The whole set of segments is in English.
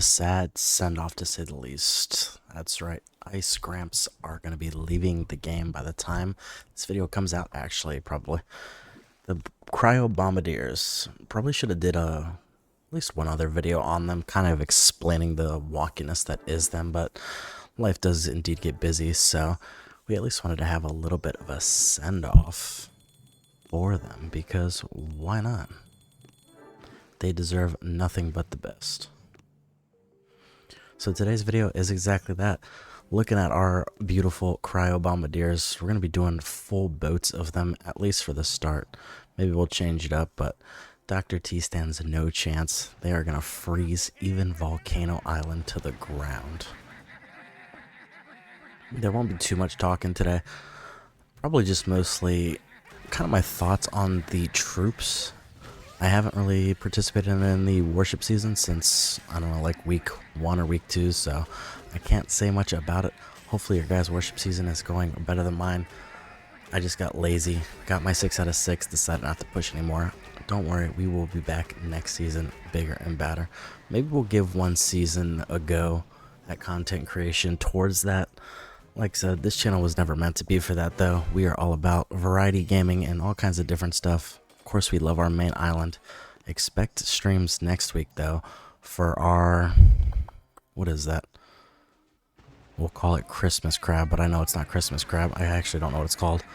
A sad send-off to say the least. That's right, Ice Gramps are going to be leaving the game by the time this video comes out, actually, probably. The Cryo Bombadiers. Probably should have did at least one other video on them, kind of explaining the wonkiness that is them, but life does indeed get busy, so we at least wanted to have a little bit of a send-off for them, because why not? They deserve nothing but the best. So today's video is exactly that. Looking at our beautiful Cryo Bombadiers, we're going to be doing full boats of them, at least for the start. Maybe we'll change it up, but Dr. T stands no chance. They are going to freeze even Volcano Island to the ground. There won't be too much talking today. Probably just mostly kind of my thoughts on the troops. I haven't really participated in the worship season since, I don't know, like week 1 or week 2, so I can't say much about it. Hopefully your guys' worship season is going better than mine. I just got lazy, got my 6 out of 6, decided not to push anymore. Don't worry, we will be back next season, bigger and badder. Maybe we'll give one season a go at content creation towards that. Like I said, this channel was never meant to be for that, though. We are all about variety gaming and all kinds of different stuff. Of course, we love our main island. Expect streams next week, though, for our... what is that? We'll call it Christmas crab, but I know it's not Christmas crab. I actually don't know what it's called.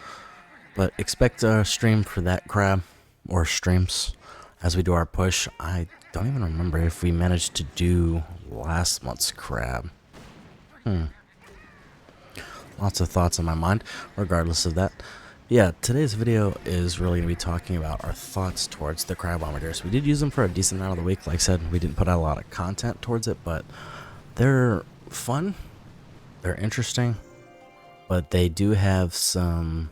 But expect a stream for that crab, or streams, as we do our push. I don't even remember if we managed to do last month's crab. Lots of thoughts in my mind, regardless of that. Yeah, today's video is really going to be talking about our thoughts towards the Cryo Bombadiers. We did use them for a decent amount of the week. Like I said, we didn't put out a lot of content towards it, but they're fun. They're interesting, but they do have some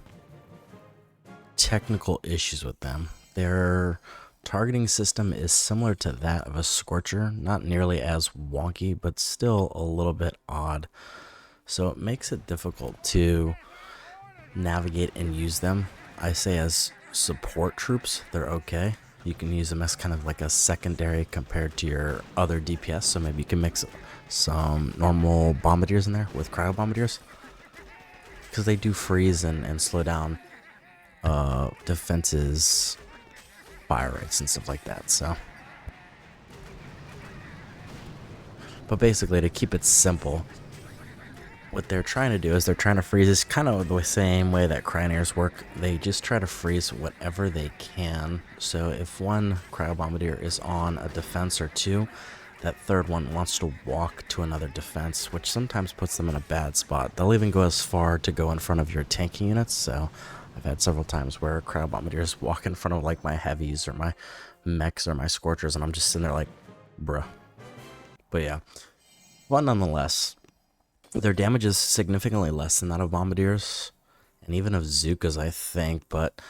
technical issues with them. Their targeting system is similar to that of a Scorcher, not nearly as wonky, but still a little bit odd. So it makes it difficult to navigate and use them. I say as support troops, they're okay. You can use them as kind of like a secondary compared to your other DPS, so maybe you can mix some normal Bombadiers in there with Cryo Bombadiers, because they do freeze and slow down defenses, fire rates and stuff like that. So, but basically, to keep it simple, what they're trying to do is they're trying to freeze. It's kind of the same way that Cryoneers work. They just try to freeze whatever they can. So if one Cryo Bombardier is on a defense or two, that third one wants to walk to another defense, which sometimes puts them in a bad spot. They'll even go as far to go in front of your tanking units. So I've had several times where Cryo Bombardiers walk in front of like my heavies or my mechs or my Scorchers, and I'm just sitting there like, bruh. But yeah, fun nonetheless. Their damage is significantly less than that of Bombardiers, and even of Zukas, I think, but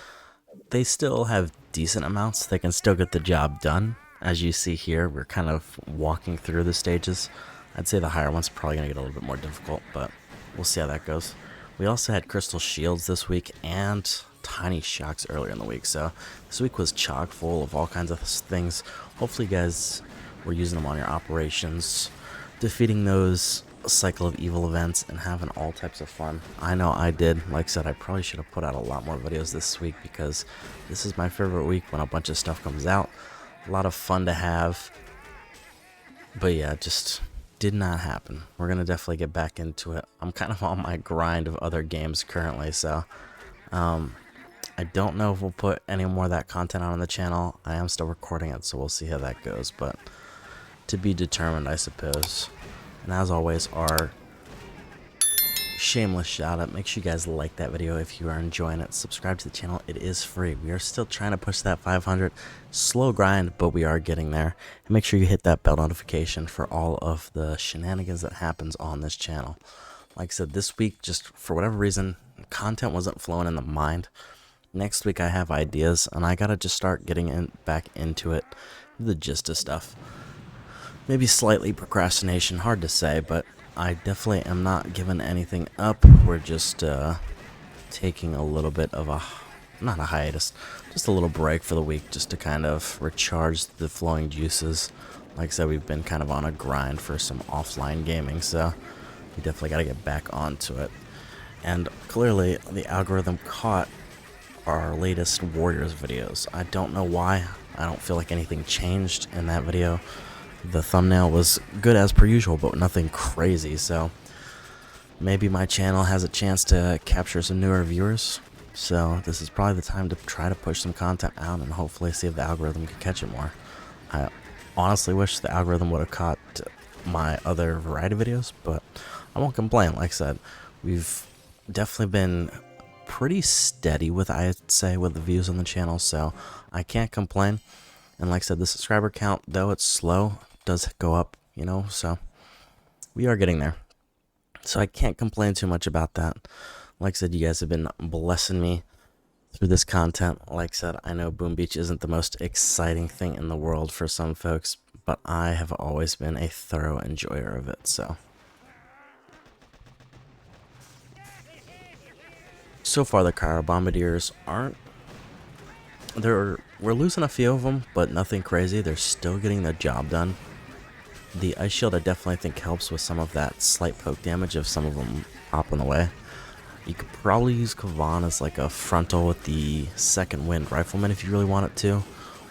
they still have decent amounts. They can still get the job done. As you see here, we're kind of walking through the stages. I'd say the higher one's probably going to get a little bit more difficult, but we'll see how that goes. We also had Crystal Shields this week and Tiny Shocks earlier in the week, so this week was chock full of all kinds of things. Hopefully you guys were using them on your operations, defeating those cycle of evil events and having all types of fun. I know I did. Like I said, I probably should have put out a lot more videos this week, because this is my favorite week when a bunch of stuff comes out. A lot of fun to have, but yeah, just did not happen. We're gonna definitely get back into it. I'm kind of on my grind of other games currently, so I don't know if we'll put any more of that content out on the channel. I am still recording it, so we'll see how that goes, but to be determined, I suppose. And as always, our shameless shout out. Make sure you guys like that video if you are enjoying it. Subscribe to the channel. It is free. We are still trying to push that 500. Slow grind, but we are getting there. And make sure you hit that bell notification for all of the shenanigans that happens on this channel. Like I said, this week, just for whatever reason, content wasn't flowing in the mind. Next week I have ideas, and I gotta just start getting back into it. The gist of stuff. Maybe slightly procrastination, hard to say, but I definitely am not giving anything up. We're just taking a little bit of a not a hiatus, just a little break for the week just to kind of recharge the flowing juices. Like I said, we've been kind of on a grind for some offline gaming, so we definitely got to get back onto it. And clearly, the algorithm caught our latest Warriors videos. I don't know why. I don't feel like anything changed in that video. The thumbnail was good as per usual, but nothing crazy, so maybe my channel has a chance to capture some newer viewers. So this is probably the time to try to push some content out and hopefully see if the algorithm can catch it more. I honestly wish the algorithm would have caught my other variety videos, but I won't complain. Like I said, we've definitely been pretty steady with, I'd say, with the views on the channel, so I can't complain. And like I said, the subscriber count, though it's slow, does go up, you know, so we are getting there. So I can't complain too much about that. Like I said, you guys have been blessing me through this content. Like I said, I know Boom Beach isn't the most exciting thing in the world for some folks, but I have always been a thorough enjoyer of it, so. So far, the Cryo Bombadiers aren't. We're losing a few of them, but nothing crazy. They're still getting the job done. The Ice Shield I definitely think helps with some of that slight poke damage if some of them pop on the way. You could probably use Kavan as like a frontal with the Second Wind Rifleman if you really want it to.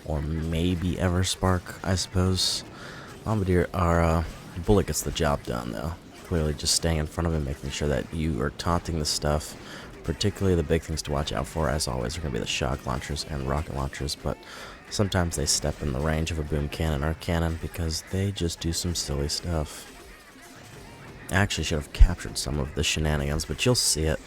Or maybe Everspark, I suppose. Bombardier, our Bullet gets the job done though. Clearly just staying in front of him, making sure that you are taunting the stuff. Particularly the big things to watch out for, as always, are going to be the shock launchers and rocket launchers, but sometimes they step in the range of a boom cannon or cannon because they just do some silly stuff. I actually should have captured some of the shenanigans, but you'll see it.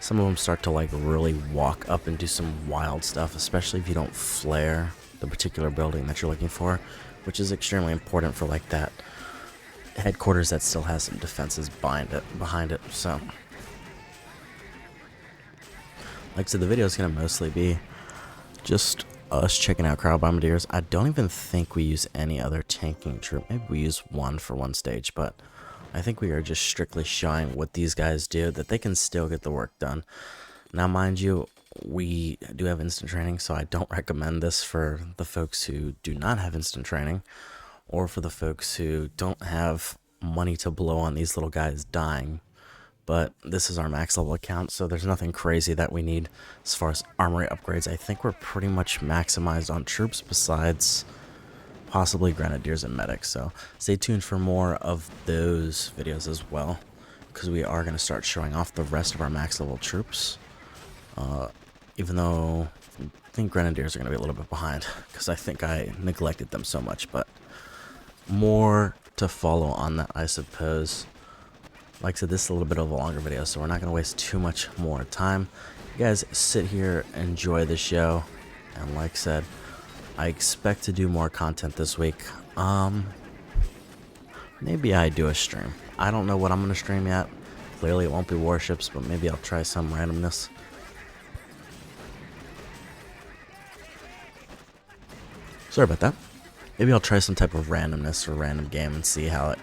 Some of them start to like really walk up and do some wild stuff, especially if you don't flare the particular building that you're looking for, which is extremely important for like that headquarters that still has some defenses behind it, so. Like I said, the video is going to mostly be just us checking out Cryo Bombadiers. I don't even think we use any other tanking troop. Maybe we use one for one stage, but I think we are just strictly showing what these guys do, that they can still get the work done. Now, mind you, we do have instant training, so I don't recommend this for the folks who do not have instant training, or for the folks who don't have money to blow on these little guys dying. But this is our max level account, so there's nothing crazy that we need as far as armory upgrades. I think we're pretty much maximized on troops besides possibly grenadiers and medics, so stay tuned for more of those videos as well, because we are going to start showing off the rest of our max level troops, even though I think grenadiers are going to be a little bit behind because I think I neglected them so much, but more to follow on that, I suppose. Like I said, this is a little bit of a longer video, so we're not going to waste too much more time. You guys sit here, enjoy the show, and like I said, I expect to do more content this week. Maybe I do a stream. I don't know what I'm going to stream yet. Clearly it won't be warships, but maybe I'll try some randomness. Sorry about that. Maybe I'll try some type of randomness or random game and see how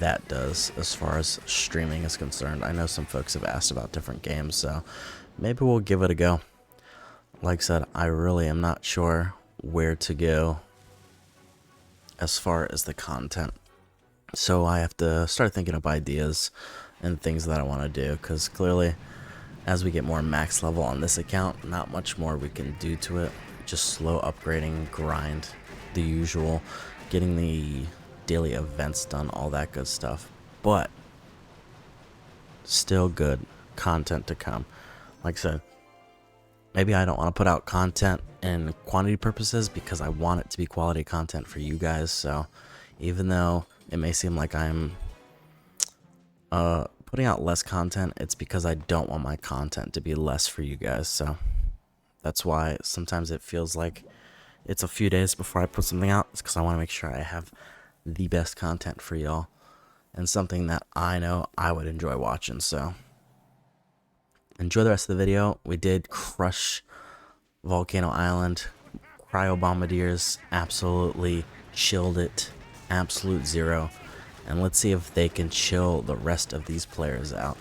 that does as far as streaming is concerned. I know some folks have asked about different games, so maybe we'll give it a go. Like I said, I really am not sure where to go as far as the content, so I have to start thinking of ideas and things that I want to do, because clearly as we get more max level on this account, not much more we can do to it. Just slow upgrading, grind, the usual, getting the daily events done, all that good stuff, but still good content to come. Like I said, maybe I don't want to put out content in quantity purposes because I want it to be quality content for you guys. So even though it may seem like I'm putting out less content, it's because I don't want my content to be less for you guys. So that's why sometimes it feels like it's a few days before I put something out. It's because I want to make sure I have the best content for y'all and something that I know I would enjoy watching. So enjoy the rest of the video. We did crush Volcano Island. Cryo Bombadiers absolutely chilled it, absolute zero, and let's see if they can chill the rest of these players out.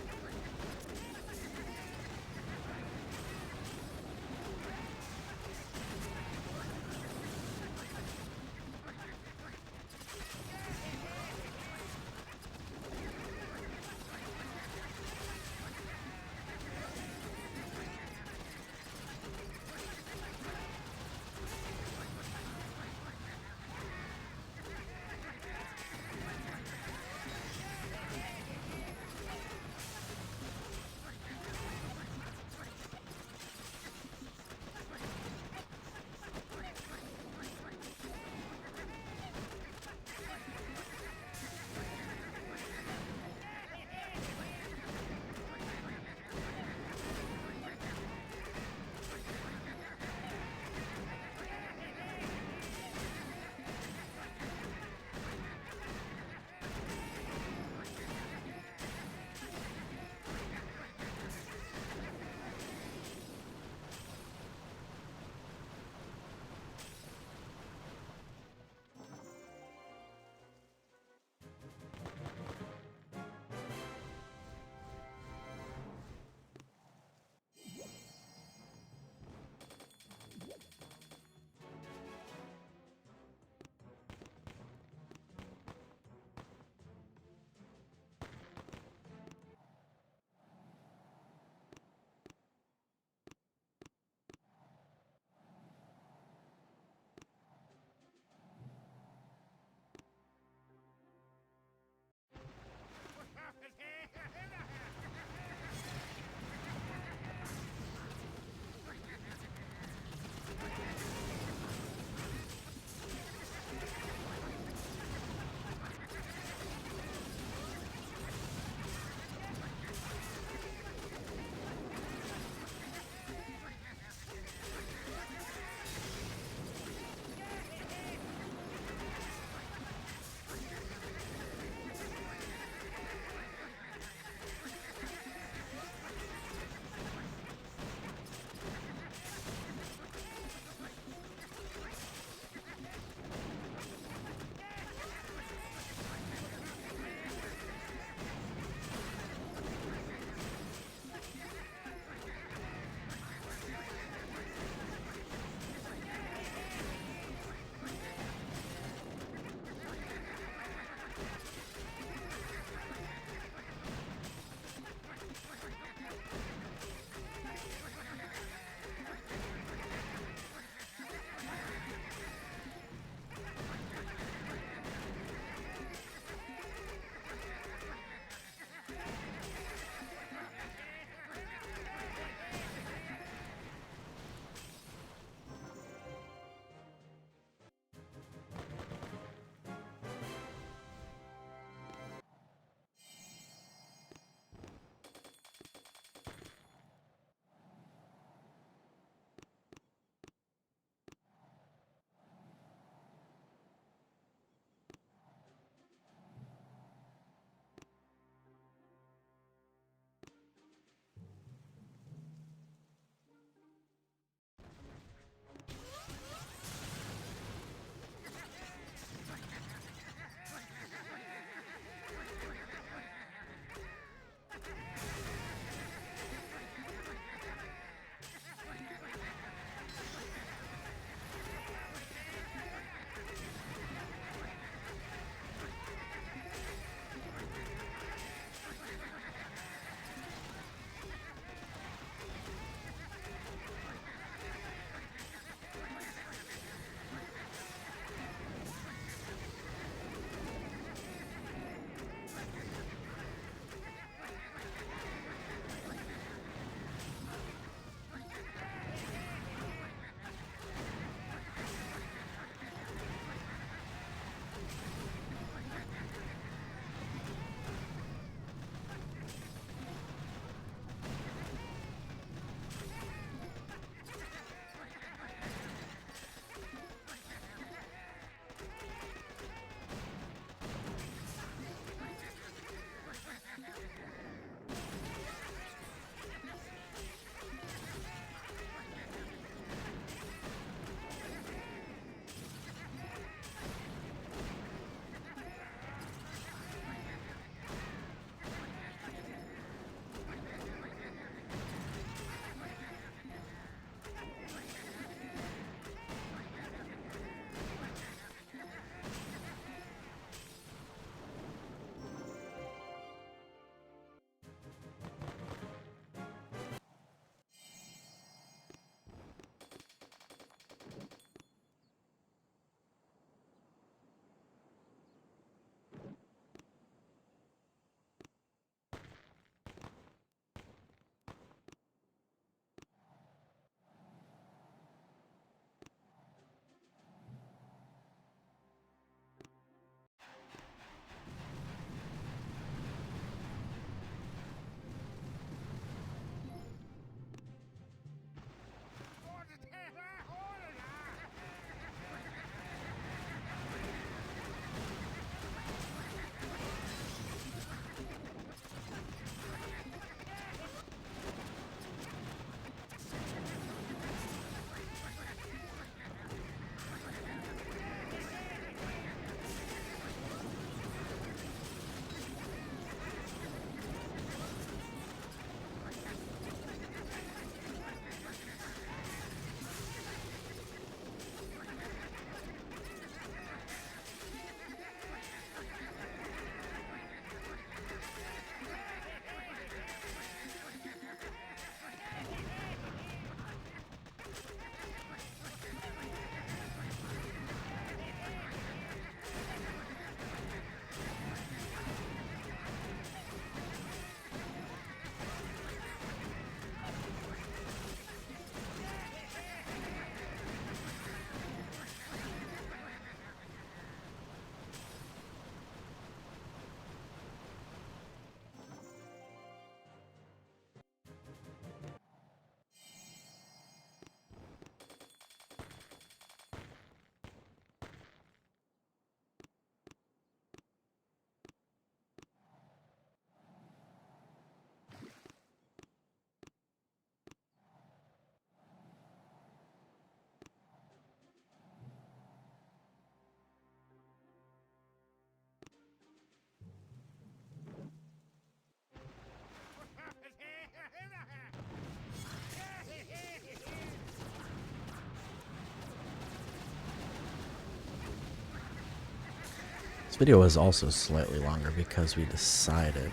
This video was also slightly longer because we decided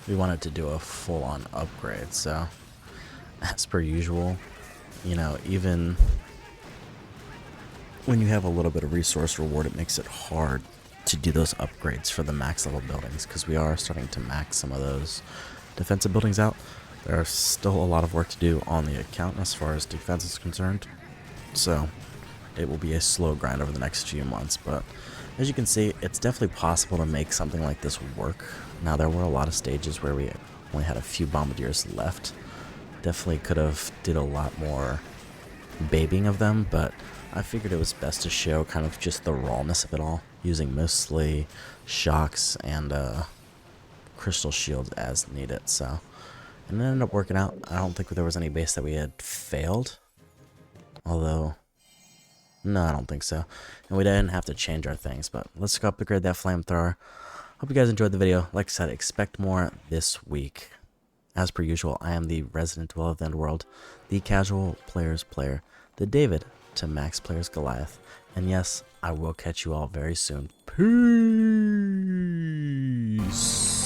we wanted to do a full-on upgrade, so as per usual, you know, even when you have a little bit of resource reward, it makes it hard to do those upgrades for the max level buildings, because we are starting to max some of those defensive buildings out. There's still a lot of work to do on the account as far as defense is concerned, so it will be a slow grind over the next few months, but as you can see, it's definitely possible to make something like this work. Now, there were a lot of stages where we only had a few bombardiers left. Definitely could have did a lot more babying of them, but I figured it was best to show kind of just the rawness of it all, using mostly shocks and crystal shields as needed. So, and it ended up working out. I don't think there was any base that we had failed, although no, I don't think so. And we didn't have to change our things, but let's go upgrade that flamethrower. Hope you guys enjoyed the video. Like I said, expect more this week. As per usual, I am the resident dweller of the underworld, the casual player's player, the David to Max Player's Goliath. And yes, I will catch you all very soon. Peace.